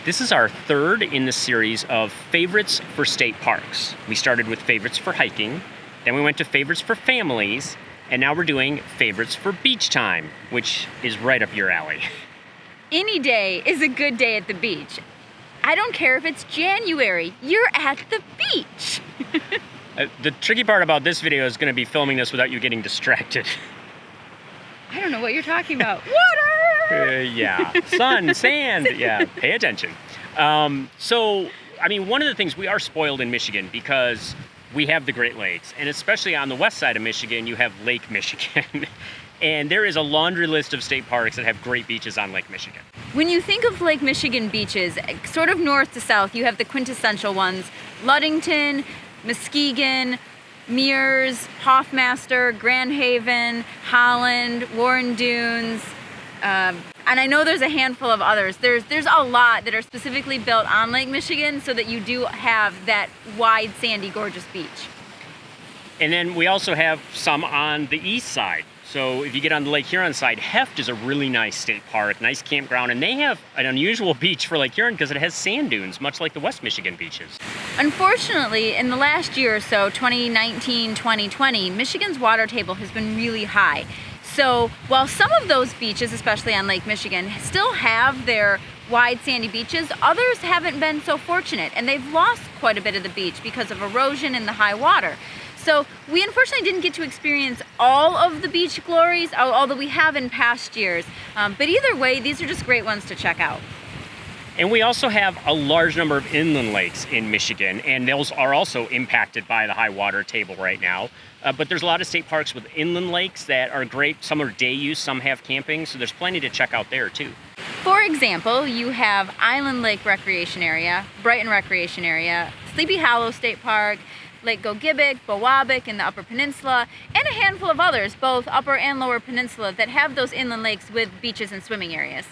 This is our third in the series of favorites for state parks. We started with favorites for hiking, then we went to favorites for families, and now we're doing favorites for beach time, which is right up your alley. Any day is a good day at the beach. I don't care if it's January, you're at the beach. The tricky part about this video is going to be filming this without you getting distracted. I don't know what you're talking about. Water! Yeah, sun, sand, yeah, pay attention. So, I mean, one of the things, we are spoiled in Michigan because we have the Great Lakes, and especially on the west side of Michigan, you have Lake Michigan. And there is a laundry list of state parks that have great beaches on Lake Michigan. When you think of Lake Michigan beaches, sort of north to south, you have the quintessential ones: Ludington, Muskegon, Mears, Hoffmaster, Grand Haven, Holland, Warren Dunes, and I know there's a handful of others. There's a lot that are specifically built on Lake Michigan so that you do have that wide, sandy, gorgeous beach. And then we also have some on the east side. So if you get on the Lake Huron side, Heft is a really nice state park, nice campground, and they have an unusual beach for Lake Huron because it has sand dunes, much like the West Michigan beaches. Unfortunately, in the last year or so, 2019, 2020, Michigan's water table has been really high. So while some of those beaches, especially on Lake Michigan, still have their wide sandy beaches, others haven't been so fortunate, and they've lost quite a bit of the beach because of erosion and the high water. So we unfortunately didn't get to experience all of the beach glories, although we have in past years. But either way, these are just great ones to check out. And we also have a large number of inland lakes in Michigan, and those are also impacted by the high water table right now. But there's a lot of state parks with inland lakes that are great. Some are day use, some have camping, so there's plenty to check out there too. For example, you have Island Lake Recreation Area, Brighton Recreation Area, Sleepy Hollow State Park, Lake Gogebic, Gogebic in the Upper Peninsula, and a handful of others, both Upper and Lower Peninsula, that have those inland lakes with beaches and swimming areas.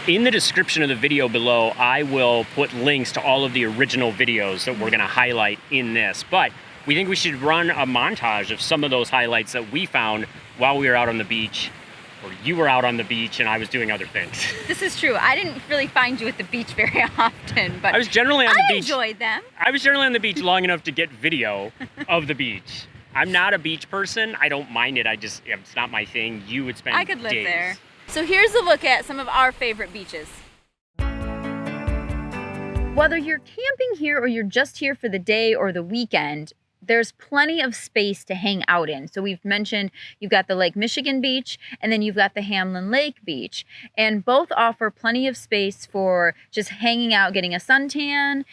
In the description of the video below, I will put links to all of the original videos that we're going to highlight in this, but we think we should run a montage of some of those highlights that we found while we were out on the beach, or you were out on the beach and I was doing other things. This is true. I didn't really find you at the beach very often, but I was generally on the beach. I enjoyed them. I was generally on the beach long enough to get video of the beach. I'm not a beach person. I don't mind it. It's not my thing. You would spend I could live days there. So here's a look at some of our favorite beaches. Whether you're camping here or you're just here for the day or the weekend, there's plenty of space to hang out in. So we've mentioned you've got the Lake Michigan beach, and then you've got the Hamlin Lake beach. And both offer plenty of space for just hanging out, getting a suntan,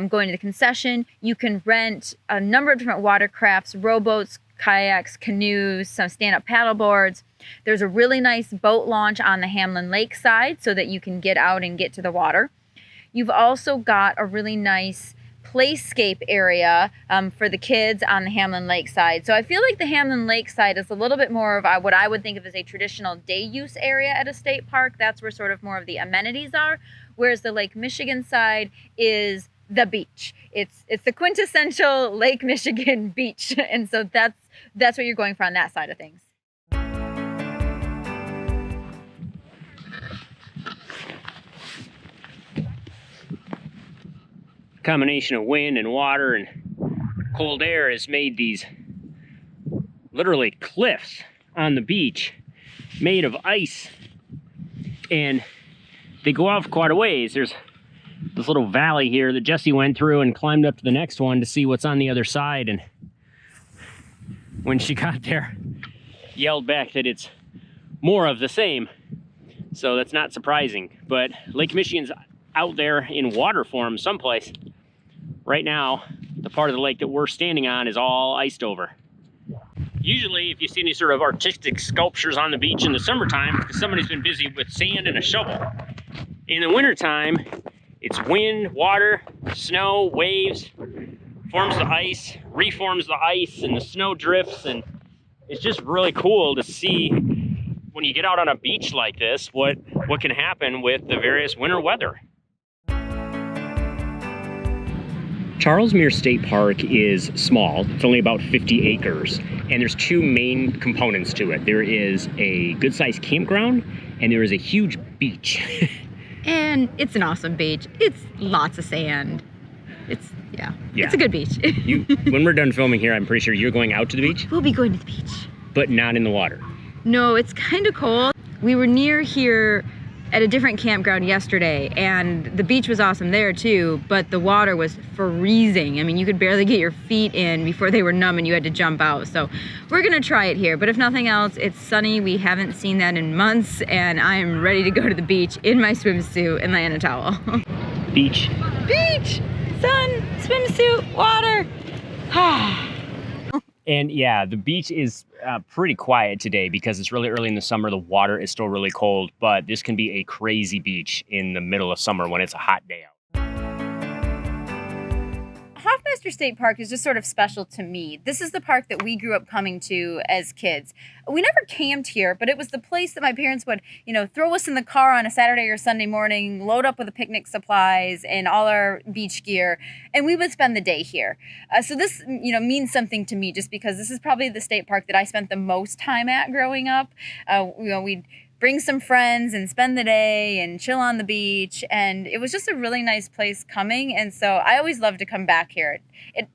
going to the concession. You can rent a number of different watercrafts, rowboats, kayaks, canoes, some stand-up paddle boards. There's a really nice boat launch on the Hamlin Lake side so that you can get out and get to the water. You've also got a really nice playscape area for the kids on the Hamlin Lake side. So I feel like the Hamlin Lake side is a little bit more of what I would think of as a traditional day use area at a state park. That's where sort of more of the amenities are, whereas the Lake Michigan side is the beach. It's the quintessential Lake Michigan beach, and so that's what you're going for on that side of things. Combination of wind and water and cold air has made these literally cliffs on the beach made of ice, and they go off quite a ways. There's this little valley here that Jesse went through and climbed up to the next one to see what's on the other side, and when she got there, yelled back that it's more of the same. So that's not surprising, but Lake Michigan's out there in water form someplace. Right now, the part of the lake that we're standing on is all iced over. Usually, if you see any sort of artistic sculptures on the beach in the summertime, because somebody's been busy with sand and a shovel. In the wintertime, it's wind, water, snow, waves, forms the ice, reforms the ice, and the snow drifts, and it's just really cool to see when you get out on a beach like this, what can happen with the various winter weather. Charles Mears State Park is small. It's only about 50 acres, and there's two main components to it. There is a good-sized campground, and there is a huge beach. And it's an awesome beach. It's lots of sand. Yeah. It's a good beach. When we're done filming here, I'm pretty sure you're going out to the beach? We'll be going to the beach. But not in the water. No, it's kind of cold. We were near here at a different campground yesterday, and the beach was awesome there too, but the water was freezing. I mean, you could barely get your feet in before they were numb and you had to jump out. So we're gonna try it here, but if nothing else, it's sunny. We haven't seen that in months, and I am ready to go to the beach in my swimsuit and lay in a towel. Beach. Beach, sun, swimsuit, water. And yeah, the beach is pretty quiet today because it's really early in the summer. The water is still really cold, but this can be a crazy beach in the middle of summer when it's a hot day out. Hofmeister State Park is just sort of special to me. This is the park that we grew up coming to as kids. We never camped here, but it was the place that my parents would, throw us in the car on a Saturday or Sunday morning, load up with the picnic supplies and all our beach gear, and we would spend the day here. So this, means something to me just because this is probably the state park that I spent the most time at growing up. We'd bring some friends and spend the day and chill on the beach, and it was just a really nice place coming, and so I always love to come back here. It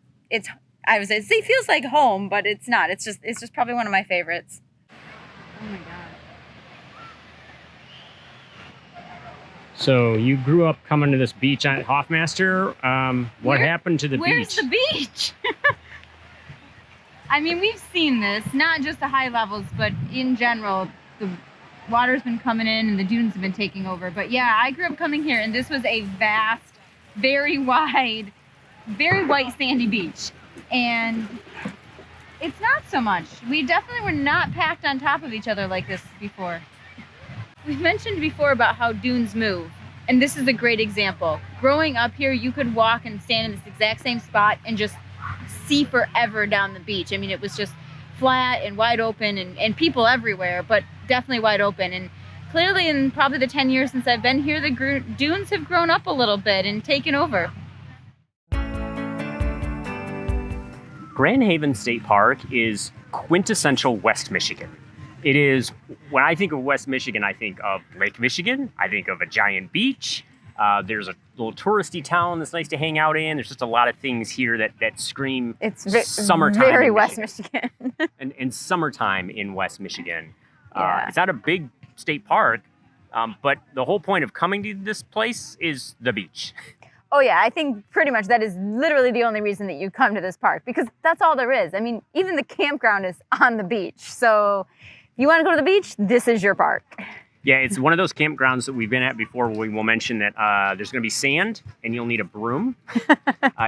feels like home, but it's not. It's just probably one of my favorites. Oh my god. So you grew up coming to this beach at Hofmeister. What happened to the beach? Where's the beach? I mean, we've seen this, not just the high levels, but in general, the water's been coming in and the dunes have been taking over. But yeah, I grew up coming here, and this was a vast, very wide, very white sandy beach. And it's not so much. We definitely were not packed on top of each other like this before. We've mentioned before about how dunes move, and this is a great example. Growing up here, you could walk and stand in this exact same spot and just see forever down the beach. I mean, it was just flat and wide open and people everywhere, but definitely wide open. And clearly in probably the 10 years since I've been here, the dunes have grown up a little bit and taken over. Grand Haven State Park is quintessential West Michigan. It is, when I think of West Michigan, I think of Lake Michigan. I think of a giant beach. There's a little touristy town that's nice to hang out in. There's just a lot of things here that scream summertime. Very West Michigan. and summertime in West Michigan. Yeah. It's not a big state park, but the whole point of coming to this place is the beach. Oh yeah, I think pretty much that is literally the only reason that you come to this park, because that's all there is. I mean, even the campground is on the beach. So if you want to go to the beach, this is your park. Yeah, it's one of those campgrounds that we've been at before where we will mention that there's going to be sand and you'll need a broom.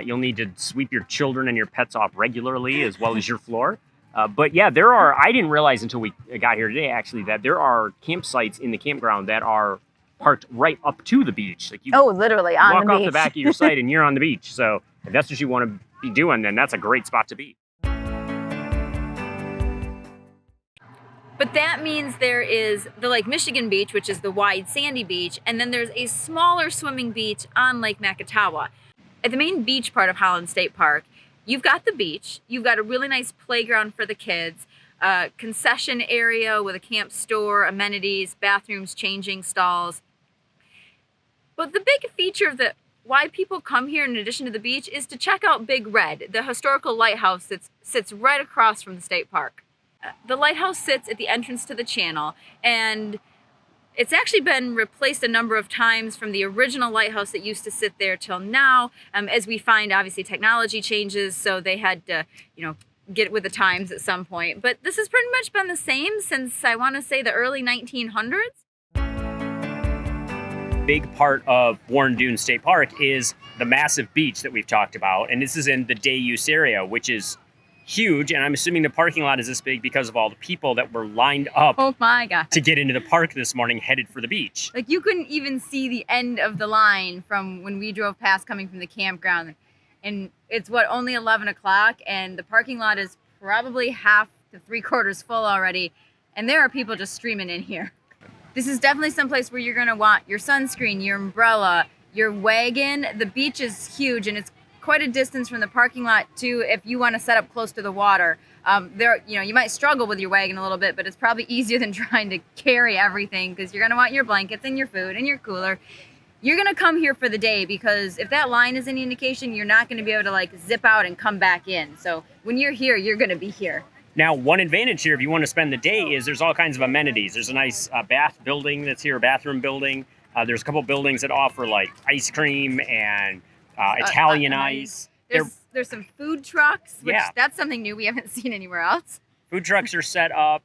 You'll need to sweep your children and your pets off regularly as well as your floor. But yeah, I didn't realize until we got here today actually that there are campsites in the campground that are parked right up to the beach. Like you literally on the beach. Walk off the back of your site and you're on the beach. So if that's what you want to be doing, then that's a great spot to be. But that means there is the Lake Michigan beach, which is the wide sandy beach, and then there's a smaller swimming beach on Lake Macatawa. At the main beach part of Holland State Park, you've got the beach, you've got a really nice playground for the kids, a concession area with a camp store, amenities, bathrooms, changing stalls. But the big feature of why people come here in addition to the beach is to check out Big Red, the historical lighthouse that sits right across from the state park. The lighthouse sits at the entrance to the channel, and it's actually been replaced a number of times from the original lighthouse that used to sit there till now. As we find, obviously, technology changes, so they had to, get with the times at some point. But this has pretty much been the same since, I want to say, the early 1900s. Big part of Warren Dunes State Park is the massive beach that we've talked about, and this is in the day use area, which is huge, and I'm assuming the parking lot is this big because of all the people that were lined up oh my God. To get into the park this morning headed for the beach. Like you couldn't even see the end of the line from when we drove past coming from the campground. And it's only 11 o'clock, and the parking lot is probably half to 3/4 full already, and there are people just streaming in here. This is definitely someplace where you're gonna want your sunscreen, your umbrella, your wagon. The beach is huge, and it's quite a distance from the parking lot too if you want to set up close to the water. You might struggle with your wagon a little bit, but it's probably easier than trying to carry everything because you're going to want your blankets and your food and your cooler. you're going to come here for the day, because if that line is any indication, you're not going to be able to like zip out and come back in. So when you're here, you're going to be here. Now, one advantage here, if you want to spend the day, is there's all kinds of amenities. There's a nice bath building that's here, a bathroom building. There's a couple buildings that offer like ice cream and Italian ice. There's some food trucks, which that's something new we haven't seen anywhere else. Food trucks are set up.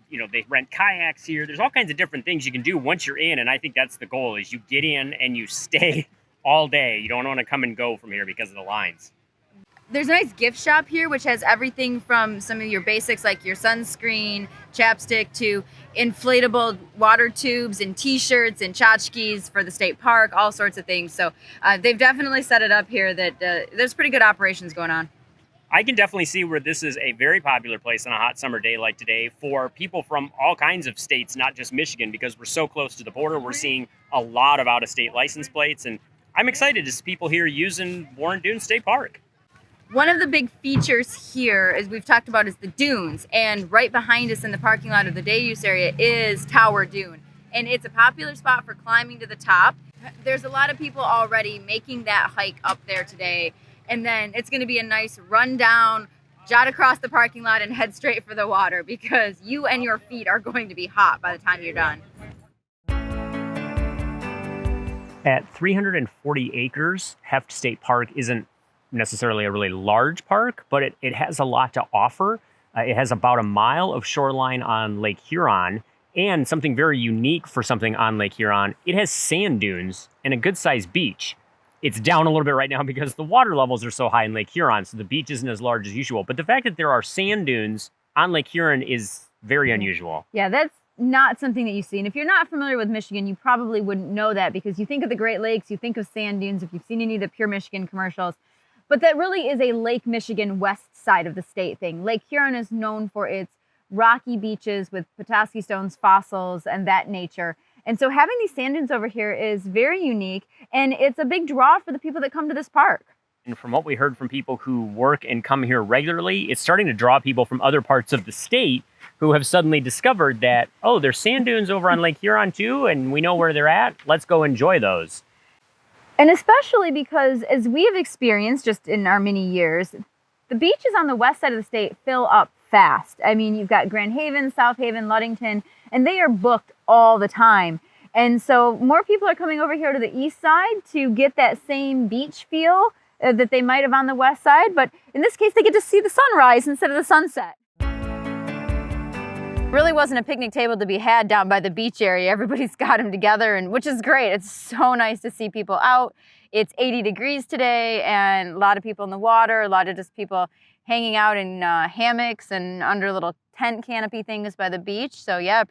You know, they rent kayaks here. There's all kinds of different things you can do once you're in, and I think that's the goal, is you get in and you stay all day. You don't want to come and go from here because of the lines. There's a nice gift shop here, which has everything from some of your basics like your sunscreen, chapstick, to inflatable water tubes and t-shirts and tchotchkes for the state park, all sorts of things. So they've definitely set it up here that there's pretty good operations going on. I can definitely see where this is a very popular place on a hot summer day like today for people from all kinds of states, not just Michigan, because we're so close to the border. We're seeing a lot of out-of-state license plates, and I'm excited to see people here using Warren Dunes State Park. One of the big features here, as we've talked about, is the dunes. And right behind us in the parking lot of the day use area is Tower Dune. And it's a popular spot for climbing to the top. There's a lot of people already making that hike up there today. And then it's going to be a nice run down, jot across the parking lot, and head straight for the water, because you and your feet are going to be hot by the time you're done. At 340 acres, Heft State Park isn't necessarily a really large park, but it has a lot to offer. It has about a mile of shoreline on Lake Huron, and something very unique for something on Lake Huron, it has sand dunes and a good-sized beach. It's down a little bit right now because the water levels are so high in Lake Huron, so the beach isn't as large as usual. But the fact that there are sand dunes on Lake Huron is very unusual. Yeah, that's not something that you see. And if you're not familiar with Michigan, you probably wouldn't know that, because you think of the Great Lakes, you think of sand dunes, if you've seen any of the Pure Michigan commercials. But that really is a Lake Michigan west side of the state thing. Lake Huron is known for its rocky beaches with Petoskey stones, fossils, and that nature. And so having these sand dunes over here is very unique, and it's a big draw for the people that come to this park. And from what we heard from people who work and come here regularly, it's starting to draw people from other parts of the state who have suddenly discovered that, oh, there's sand dunes over on Lake Huron too, and we know where they're at. Let's go enjoy those. And especially because, as we have experienced just in our many years, the beaches on the west side of the state fill up fast. I mean, you've got Grand Haven, South Haven, Ludington, and they are booked all the time. And so more people are coming over here to the east side to get that same beach feel that they might have on the west side. But in this case, they get to see the sunrise instead of the sunset. Really wasn't a picnic table to be had down by the beach area. Everybody's got them together, and which is great. It's so nice to see people out. It's 80 degrees today, and a lot of people in the water, a lot of just people hanging out in hammocks and under little tent canopy things by the beach. So yeah,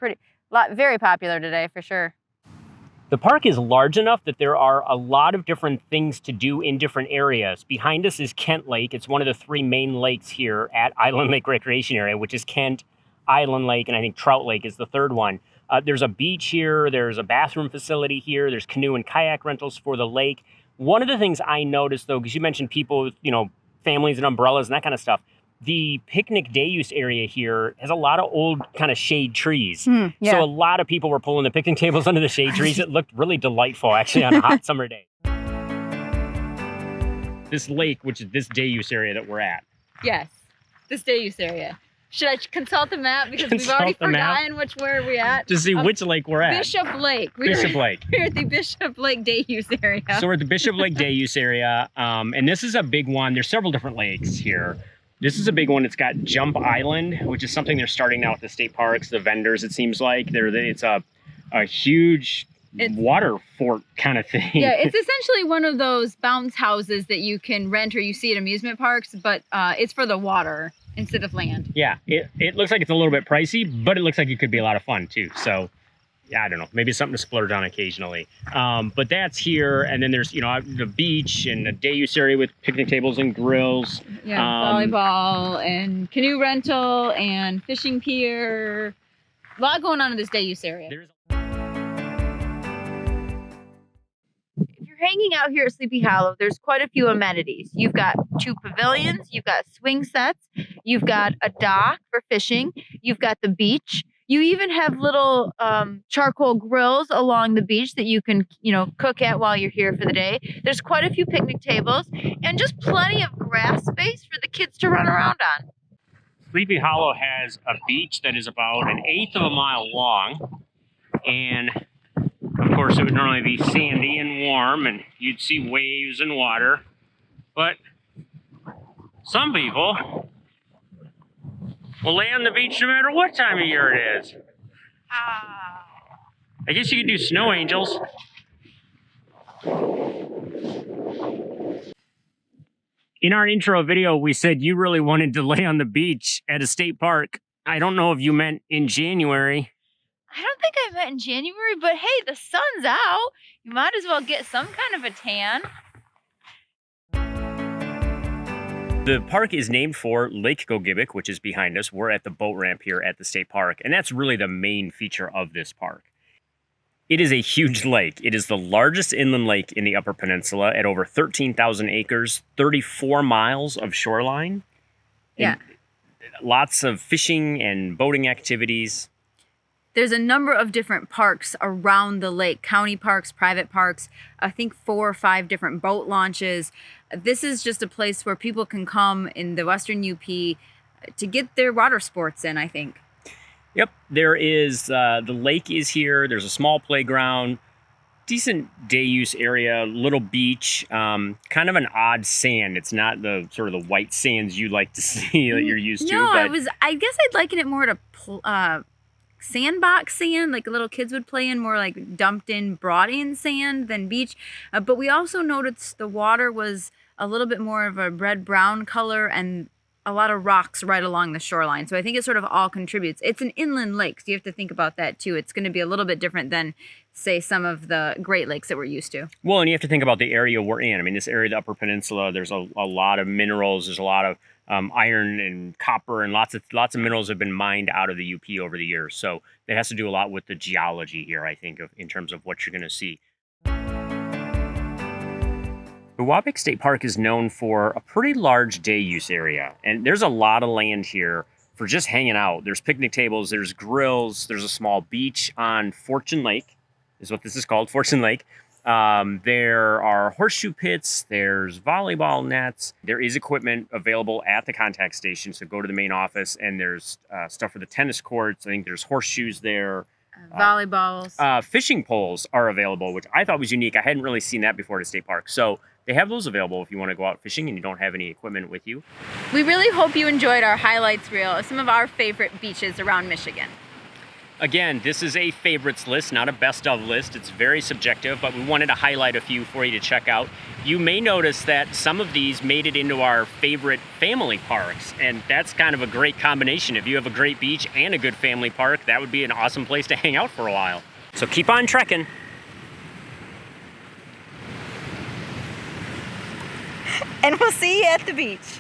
very popular today for sure. The park is large enough that there are a lot of different things to do in different areas. Behind us is Kent Lake. It's one of the three main lakes here at Island Lake Recreation Area, which is Kent, Island Lake, and I think Trout Lake is the third one. There's a beach here. There's a bathroom facility here. There's canoe and kayak rentals for the lake. One of the things I noticed, though, because you mentioned people, you know, families and umbrellas and that kind of stuff, the picnic day use area here has a lot of old kind of shade trees. Yeah. So a lot of people were pulling the picnic tables under the shade trees. It looked really delightful, actually, on a hot summer day. This lake, which is this day use area that we're at. Yes, this day use area. Should I consult the map? Because we've already forgotten where we're at. To see which lake we're at. Bishop Lake. Bishop Lake. We're at the Bishop Lake day use area. So we're at the Bishop Lake day use area. And this is a big one. There's several different lakes here. This is a big one. It's got Jump Island, which is something they're starting now at the state parks. The vendors, it seems like. It's a huge water fort kind of thing. Yeah, it's essentially one of those bounce houses that you can rent or you see at amusement parks, but it's for the water instead of land. Yeah, it looks like it's a little bit pricey, but it looks like it could be a lot of fun too. So, yeah, I don't know, maybe something to splurge on occasionally. But that's here, and then there's, you know, the beach and a day use area with picnic tables and grills. Yeah, volleyball and canoe rental and fishing pier. A lot going on in this day use area. Hanging out here at Sleepy Hollow, there's quite a few amenities. You've got 2 pavilions, you've got swing sets, you've got a dock for fishing, you've got the beach, You even have little charcoal grills along the beach that you can, cook at while you're here for the day. There's quite a few picnic tables and just plenty of grass space for the kids to run around on. Sleepy Hollow has a beach that is about 1/8 of a mile long, and of course it would normally be sandy and warm and you'd see waves and water, but some people will lay on the beach no matter what time of year it is. I guess you could do snow angels. In our intro video, we said you really wanted to lay on the beach at a state park. I don't know if you meant in January. I don't think I meant in January, but hey, the sun's out. You might as well get some kind of a tan. The park is named for Lake Gogebic, which is behind us. We're at the boat ramp here at the state park, and that's really the main feature of this park. It is a huge lake. It is the largest inland lake in the Upper Peninsula at over 13,000 acres, 34 miles of shoreline. Yeah. Lots of fishing and boating activities. There's a number of different parks around the lake, county parks, private parks, I think 4 or 5 different boat launches. This is just a place where people can come in the Western UP to get their water sports in, I think. Yep, there is, the lake is here. There's a small playground, decent day use area, little beach, kind of an odd sand. It's not the sort of the white sands you like to see that you're used to. No, but I guess I'd liken it more to sandbox sand, like little kids would play in, more like dumped in, brought in sand than beach. But we also noticed the water was a little bit more of a red-brown color and a lot of rocks right along the shoreline. So I think it sort of all contributes. It's an inland lake, so you have to think about that too. It's going to be a little bit different than, say, some of the Great Lakes that we're used to. Well, and you have to think about the area we're in. I mean, this area, the Upper Peninsula, there's a lot of minerals. There's a lot of iron and copper, and lots of minerals have been mined out of the UP over the years. So it has to do a lot with the geology here, I think, in terms of what you're going to see. The Gogebic State Park is known for a pretty large day use area, and there's a lot of land here for just hanging out. There's picnic tables, there's grills, there's a small beach on Fortune Lake, is what this is called, Fortune Lake. There are horseshoe pits, there's volleyball nets, there is equipment available at the contact station, so go to the main office, and there's stuff for the tennis courts. I think there's horseshoes there. Volleyballs. Fishing poles are available, which I thought was unique. I hadn't really seen that before at a state park. So they have those available if you want to go out fishing and you don't have any equipment with you. We really hope you enjoyed our highlights reel of some of our favorite beaches around Michigan. Again, this is a favorites list, not a best of list. It's very subjective, but we wanted to highlight a few for you to check out. You may notice that some of these made it into our favorite family parks, and that's kind of a great combination. If you have a great beach and a good family park, that would be an awesome place to hang out for a while. So keep on trekking. And we'll see you at the beach.